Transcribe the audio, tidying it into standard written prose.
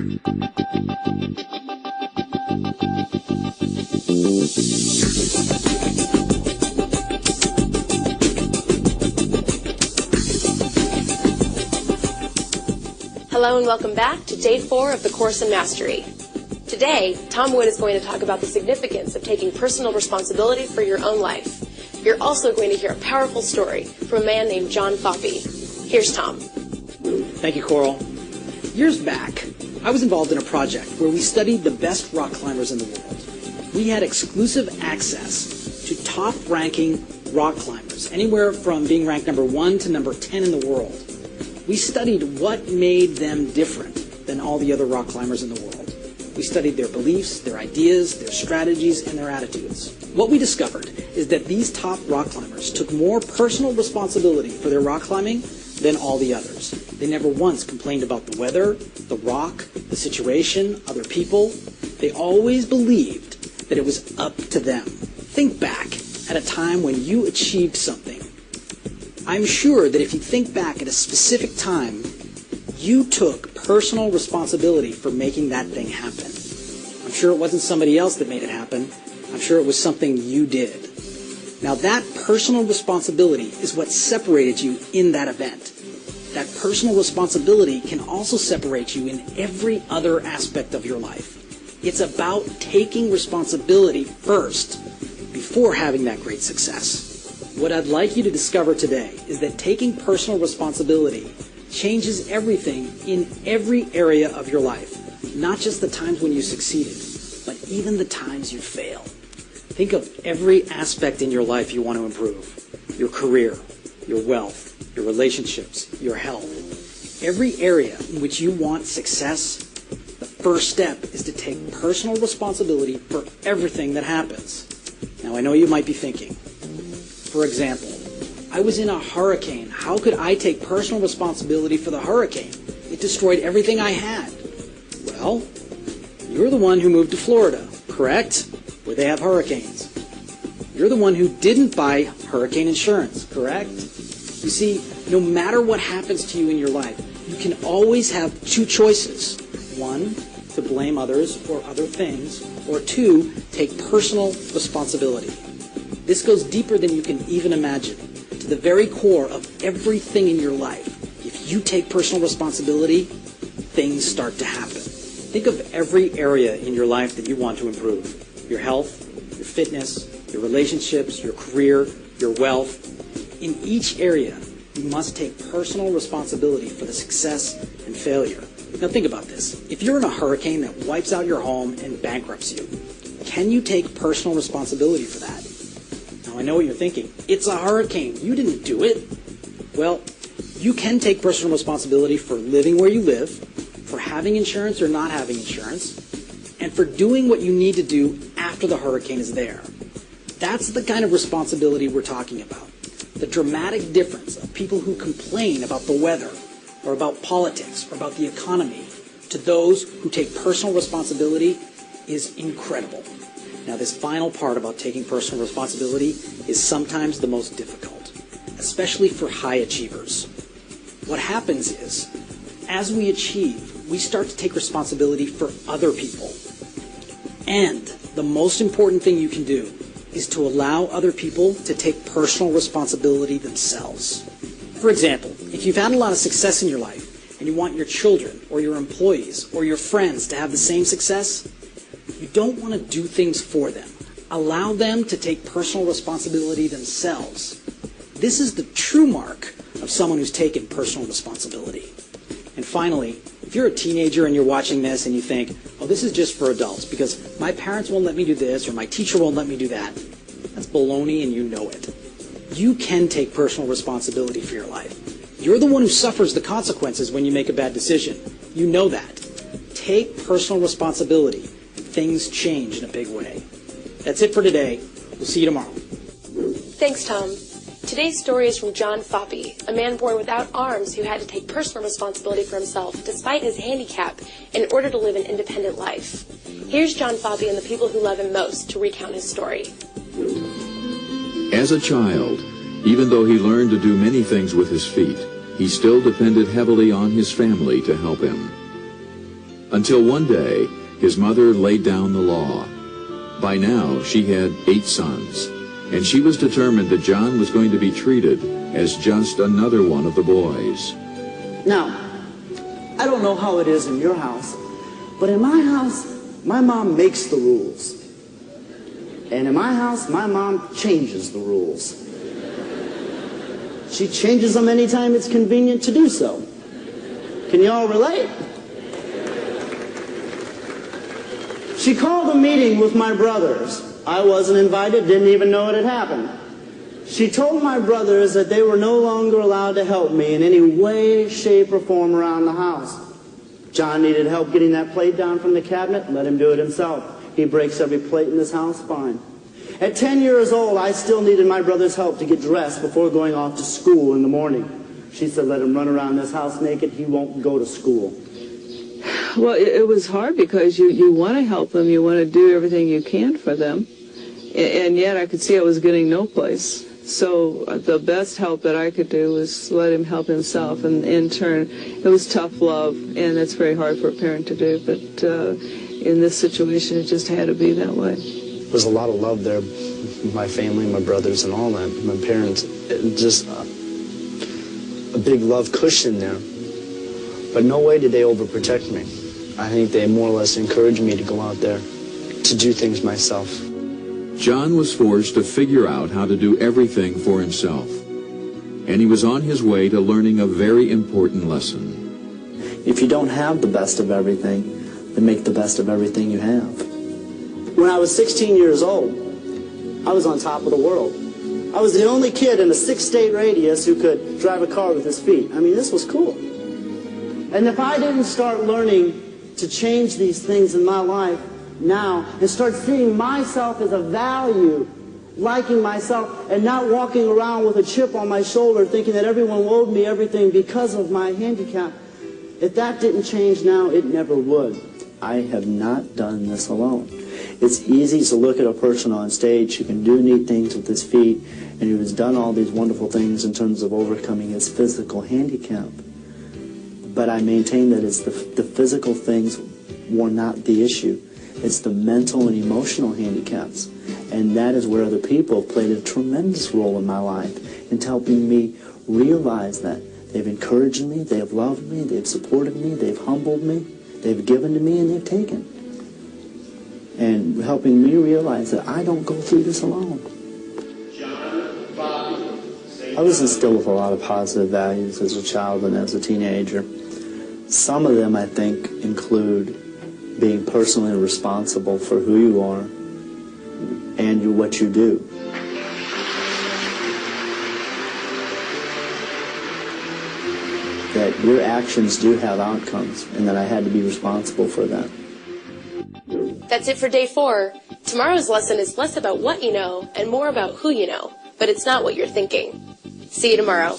Hello and welcome back to Day 4 of the Course in Mastery. Today, Tom Wood is going to talk about the significance of taking personal responsibility for your own life. You're also going to hear a powerful story from a man named John Foppe. Here's Tom. Thank you, Coral. Years back, I was involved in a project where we studied the best rock climbers in the world. We had exclusive access to top-ranking rock climbers, anywhere from being ranked number 1 to number 10 in the world. We studied what made them different than all the other rock climbers in the world. We studied their beliefs, their ideas, their strategies, and their attitudes. What we discovered is that these top rock climbers took more personal responsibility for their rock climbing than all the others. They never once complained about the weather, the rock, the situation, other people. They always believed that it was up to them. Think back at a time when you achieved something. I'm sure that if you think back at a specific time, you took personal responsibility for making that thing happen. I'm sure it wasn't somebody else that made it happen. I'm sure it was something you did. Now that personal responsibility is what separated you in that event. That personal responsibility can also separate you in every other aspect of your life. It's about taking responsibility first before having that great success. What I'd like you to discover today is that taking personal responsibility changes everything in every area of your life. Not just the times when you succeeded, but even the times you fail. Think of every aspect in your life you want to improve. Your career, your wealth, your relationships, your health. Every area in which you want success, the first step is to take personal responsibility for everything that happens. Now I know you might be thinking, for example, I was in a hurricane. How could I take personal responsibility for the hurricane? It destroyed everything I had. Well, you're the one who moved to Florida, correct? Where they have hurricanes. You're the one who didn't buy hurricane insurance, correct? You see, no matter what happens to you in your life, you can always have two choices. One, to blame others or other things, or two, take personal responsibility. This goes deeper than you can even imagine, to the very core of everything in your life. If you take personal responsibility, things start to happen. Think of every area in your life that you want to improve. Your health, your fitness, your relationships, your career, your wealth. In each area, you must take personal responsibility for the success and failure. Now think about this. If you're in a hurricane that wipes out your home and bankrupts you, can you take personal responsibility for that? Now I know what you're thinking. It's a hurricane. You didn't do it. Well, you can take personal responsibility for living where you live, for having insurance or not having insurance, and for doing what you need to do after the hurricane is there. That's the kind of responsibility we're talking about. The dramatic difference of people who complain about the weather or about politics or about the economy to those who take personal responsibility is incredible. Now this final part about taking personal responsibility is sometimes the most difficult, especially for high achievers. What happens is, as we achieve, we start to take responsibility for other people. And the most important thing you can do is to allow other people to take personal responsibility themselves. For example, if you've had a lot of success in your life and you want your children or your employees or your friends to have the same success, you don't want to do things for them. Allow them to take personal responsibility themselves. This is the true mark of someone who's taken personal responsibility. And finally, if you're a teenager and you're watching this and you think, oh, this is just for adults because my parents won't let me do this or my teacher won't let me do that, that's baloney and you know it. You can take personal responsibility for your life. You're the one who suffers the consequences when you make a bad decision. You know that. Take personal responsibility and things change in a big way. That's it for today. We'll see you tomorrow. Thanks, Tom. Today's story is from John Foppe, a man born without arms who had to take personal responsibility for himself despite his handicap in order to live an independent life. Here's John Foppe and the people who love him most to recount his story. As a child, even though he learned to do many things with his feet, he still depended heavily on his family to help him. Until one day, his mother laid down the law. By now, she had 8 sons, and she was determined that John was going to be treated as just another one of the boys. Now, I don't know how it is in your house, but in my house, my mom makes the rules. And in my house, my mom changes the rules. She changes them anytime it's convenient to do so. Can you all relate? She called a meeting with my brothers. I wasn't invited, didn't even know it had happened. She told my brothers that they were no longer allowed to help me in any way, shape, or form around the house. John needed help getting that plate down from the cabinet. Let him do it himself. He breaks every plate in this house fine. At 10 years old, I still needed my brother's help to get dressed before going off to school in the morning. She said, let him run around this house naked. He won't go to school. Well, it was hard because you want to help them. You want to do everything you can for them. And yet I could see I was getting no place. So the best help that I could do was let him help himself. And in turn, it was tough love, and that's very hard for a parent to do. But in this situation, it just had to be that way. There's a lot of love there. My family, my brothers, and all that. My parents, just a big love cushion there. But no way did they overprotect me. I think they more or less encouraged me to go out there, to do things myself. John was forced to figure out how to do everything for himself. And he was on his way to learning a very important lesson. If you don't have the best of everything, then make the best of everything you have. When I was 16 years old, I was on top of the world. I was the only kid in a 6-state radius who could drive a car with his feet. I mean, this was cool. And if I didn't start learning to change these things in my life now and start seeing myself as a value, liking myself, and not walking around with a chip on my shoulder thinking that everyone owed me everything because of my handicap, if that didn't change now, it never would. I have not done this alone. It's easy to look at a person on stage who can do neat things with his feet and who has done all these wonderful things in terms of overcoming his physical handicap. But I maintain that it's the physical things were not the issue. It's the mental and emotional handicaps. And that is where other people have played a tremendous role in my life in helping me realize that. They've encouraged me, they've loved me, they've supported me, they've humbled me, they've given to me, and they've taken. And helping me realize that I don't go through this alone. I was instilled with a lot of positive values as a child and as a teenager. Some of them, I think, include being personally responsible for who you are and what you do. That your actions do have outcomes, and that I had to be responsible for that. That's it for day 4. Tomorrow's lesson is less about what you know and more about who you know, but it's not what you're thinking. See you tomorrow.